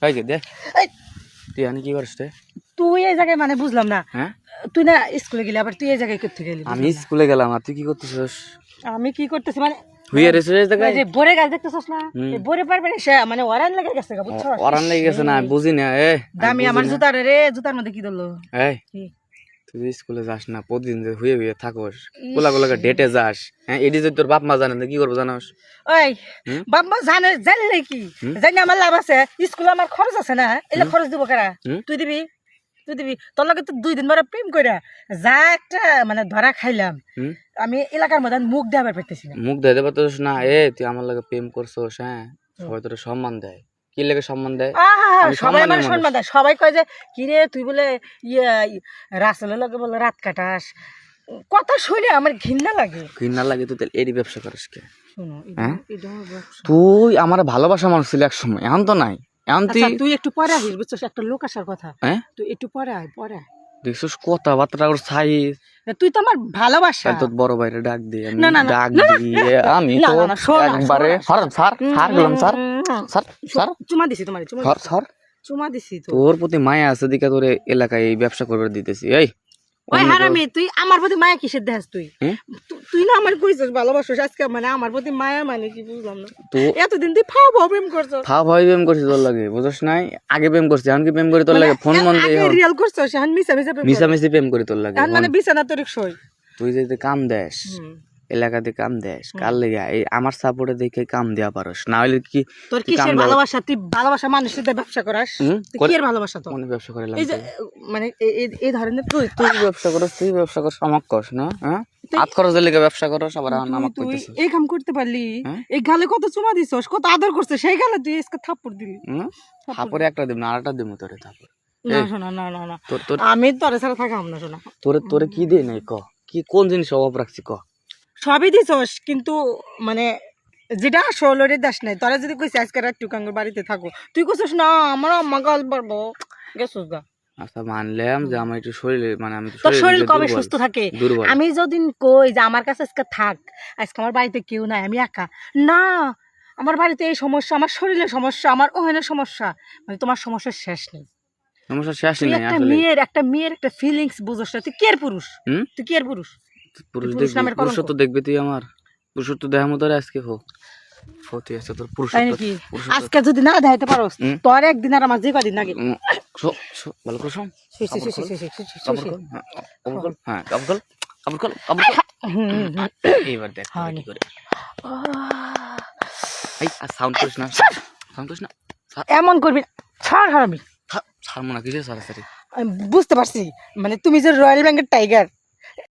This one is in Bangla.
হয় কি দে এই, তুই আনি কি করিস রে? তুই এই জায়গায় মানে বুঝলাম না, হ্যাঁ তুই না স্কুলে গেলি আবার তুই এই জায়গায় করতে গেলি? আমি স্কুলে গেলাম আর তুই কি করতেছিস? আমি কি করতেছি মানে হুইয়ে রেছিস এই জায়গায়? ওই যে বোরে গাছ দেখতেছস না, এই বোরে পারবে সে মানে ওরান লেগে গেছে গা, বুঝছস? ওরান লেগে গেছে না, বুঝি না। দামি আমার জুতার রে, জুতার মধ্যে কি ধরলো? এই তুই স্কুলে যাস না, প্রতিদিন যে হুইয়ে হুইয়ে থাকোস, কোলাগুলাকে ডেটে যাস, হ্যাঁ এটি যদি তোর বাপ মা জানে না কি করবো জানোস? ওই বাপ মা জানলে কি জানি আমার লাভ আছে, স্কুলে আমার খরচ আছে না, এলে খরচ দিব কারা? তুই দিবি, তুই দিবি। তোর লগে তো 2 দিন ধরে প্রেম কইরা যা একটা মানে ধরা খাইলাম, আমি এলাকার মধ্যে মুখ দেওয়ার পারতেছি না। মুখ দিয়ে দেবা তো না, তুই আমার লাগে প্রেম করছোস, হ্যাঁ সবাই তোর সম্মান দেয়, কি লেগে সম্মান দেয়? সবাই আমার সম্মান দেয়, সবাই কয় যে কি রে তুই বলে রাসেলের লগে বলে রাত কাটাস, কথা শুনে আমার ঘৃণা লাগে। ঘৃণা লাগে? তুই তাহলে এরই ব্যবসা করিস কে? শোনো, হ্যাঁ তুই আমার ভালোবাসা মানুষ ছিল এক সময়, এখন তো নাই। এখন তুই একটু পরে আসিস, বুঝছিস? একটা লোক আসার কথা, হ্যাঁ তুই একটু পরে আয়, পরে আয়। দেখছিস কথাবার্তা ওর সাইজ, তুই তো আমার ভালোবাসা। তোর বড় ভাইরে ডাক দিয়ে না, না, ডাক না, দিয়ে আমি তো একবারে চুমা দিছি তোমার, চুমা দিছি তো। তোর প্রতি মায়া আছে দিকে তোর এলাকায় এই ব্যবসা করবার দিতেছি। এই ওই হারামি, তুই আমার প্রতি মায়া কিসের দেখাস? তুই না আমার কইছিস ভালোবাসিস, আজকে মানে আমার প্রতি মায়া মানে কি বুঝলাম না। তো এতদিন তুই ফাও ফাও প্রেম করছস, ফাও ফাও প্রেম করছিস তোর লাগে, বুঝছ নাই? আগে প্রেম করছিস, এখন কি প্রেম করি তোর লাগে? ফোন মন দিয়ে রিয়েল করছস, এখন মিশামিশি প্রেম করি তোর লাগে। এখন মানে বিছানা তোর সই। তুই যদি কাম দেস, এলাকাতে কাম দেস, কার লেগে এই আমার সাপোর্টে দেখে কাম দেয়া পারস, না হলে কি তোর কিসের ভালোবাসা? তুই ভালোবাসা মানুষের সাথে ব্যবসা করাস, তুই কি এর ভালোবাসা? তো কোন ব্যবসা করে এই যে মানে এই ধরনের তুই ব্যবসা করস, তুই ব্যবসা করস আমাক কস না? হ্যাঁ হাত খরচের লেগে ব্যবসা করস, আবার আমাক কইতেছিস। এই কাম করতে পারলি? এই গালে কত চুমা দিছস, কত আদর করছিস, সেই গালে তুই আজকে থাপ্পড় দিলি। থাপ্পড়ে একটা দিম না, আরেকটা দিমু তোরে থাপ্পড়। না শোনা, না না না, আমি তোরে ছাড়া থাকাম না। শোনা, তোরে কি দে নাই ক, কি কোন জিনিস অভাব রাখছি ক? সবই দিছস, কিন্তু মানে যেটা আসলে দাস নাই। তোরা যদি কইছিস আজকে রাত টুকাঙ্গর বাড়িতে থাকো, তুই কইছিস না আমার আম্মা গাল পারবো, গেছস গা। আচ্ছা মানলাম যে আমার একটু শরীরে মানে আমি তোর শরীর কবে সুস্থ থাকে? আমি যদিন কই যে আমার কাছে আজকে থাক, আজকে আমার বাড়িতে কেউ নাই, আমি একা, না আমার বাড়িতে এই সমস্যা, আমার শরীরের সমস্যা, আমার ওহেনের সমস্যা, মানে তোমার সমস্যার শেষ নেই। সমস্যা শেষই নাই আসলে একটা মেয়ের একটা ফিলিংস বুঝছ না? তুই কি এর পুরুষ? তুই কি এর পুরুষ? পুরুষত্ব দেখবি তুই আমার? পুরুষত্ব দেখা মতো আজকে তুই আছে তোর পুরুষত্ব। আজকে যদি না দেখাইতে পারোস, তোর একদিন আর আমার যে কদিন লাগে ভালো করে শোন। এইবার দেখ কি করে। সাউন্ড করিস না, সাউন্ড করিস না, এমন করবি ছাড় হারামি। ছাড়বো না, কিসে সারাসারি? বুঝতে পারছি, মানে তুমি যে রয়্যাল বেঙ্গল টাইগার,